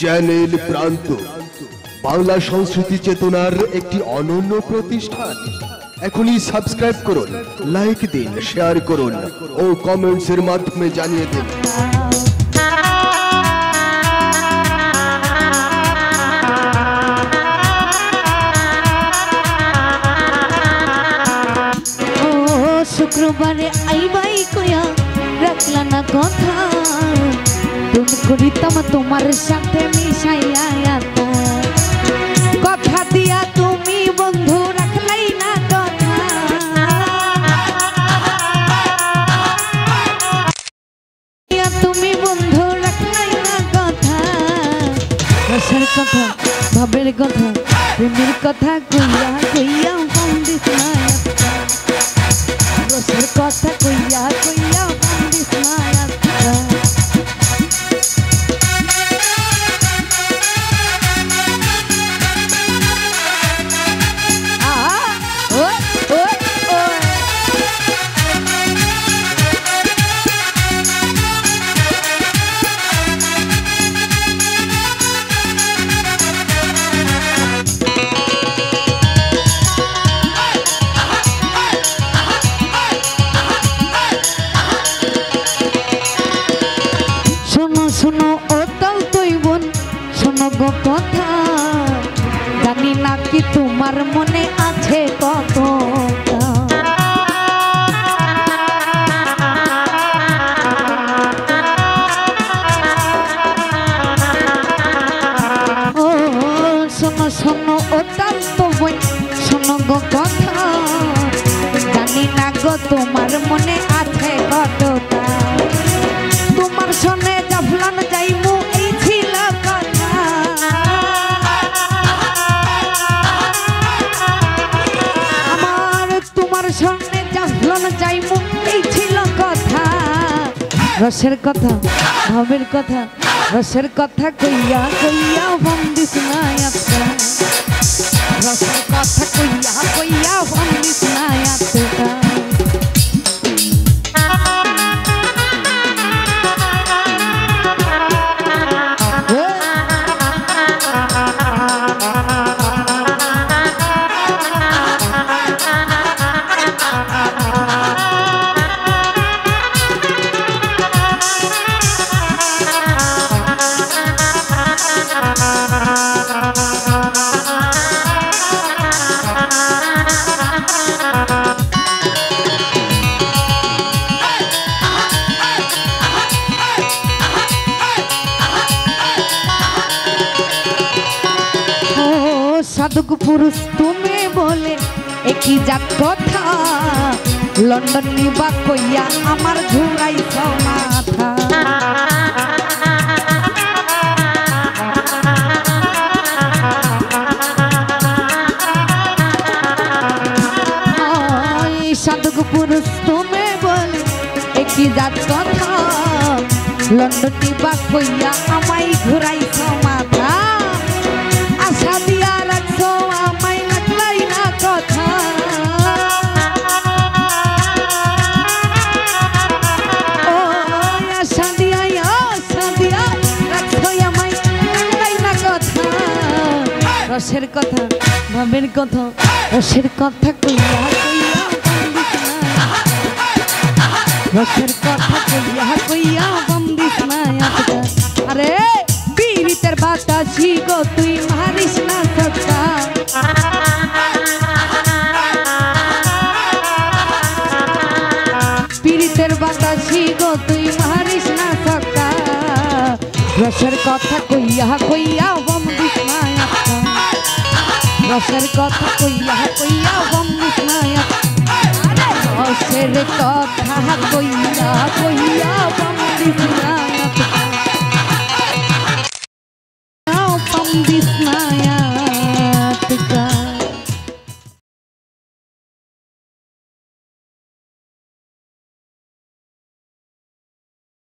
Channel প্রান্ত বাংলা সংস্কৃতি চেতনার একটি অনন্য প্রতিষ্ঠান। এখনই সাবস্ক্রাইব করুন, লাইক দিন, শেয়ার করুন ও কমেন্টসের মাধ্যমে জানিয়ে দিন। শুক্রবারে আইবাই কয়া রাখলা না কথা, তুমি করিতাম তোমার সাথে মিশাইয়া কথা দিয়া, তুমি বন্ধু রাখলাই না কথা। তুমি বন্ধু রাখলাই না কথা, রসের কথা, ভাবের কথা, প্রেমের কথা কইয়া কইয়া কম দিস না, রসের কথা কইয়া কইয়া কম দিস না। শোনো ও তাও তুই বোন, শোনো গো কথা, জানি না কি তোমার মনে আছে কত। ও শোনো শোনো ও তাও তো বোন, শোনো গো কথা, জানি না গো তোমার মনে আছে কতটা। তোমার সনে জাফলান যাইমু এই ছিল কথা, আমার তোমার সনে জাফলান যাইমু এই ছিল কথা। রসের কথা, ভাবের কথা, রসের কথা কইয়া কইয়া বন্দিস না আত্মা, রসের কথা কইয়া কইয়া বন্দিস না আত্মা। সাধুক পুরুষ তুমি বলে একই জাত কথা, লন্ডন নিবা কইয়া আমার ঘুরাইছ মাথা। সাধুক পুরুষ তুমি বলে একই জাত কথা, লন্ডন নিবা কইয়া আমায় ঘুরাইছ মাথা। আশা দিয়া রাখছো আমায় রাখলাই না কথা, ও আশা দিয়া রাখছো আমায় রাখলাই না কথা। রসের কথা, ভাবের কথা, রসের কথা কইয়া কইয়া রসের কথা কইয়া কইয়া বন্দিস না আত্মা। আরে পীড়িতের বাতাসি গো তুই মারিস না সত্তা, পীড়িতের বাতাসি গো তুই মারিস না সত্তা। রসের কথা কইয়া কইয়া বন্দিস না আত্মা, রসের কথা কইয়া কইয়া বন্দিস না আত্মা। রসের কথা কইয়া কইয়া বন্দিস না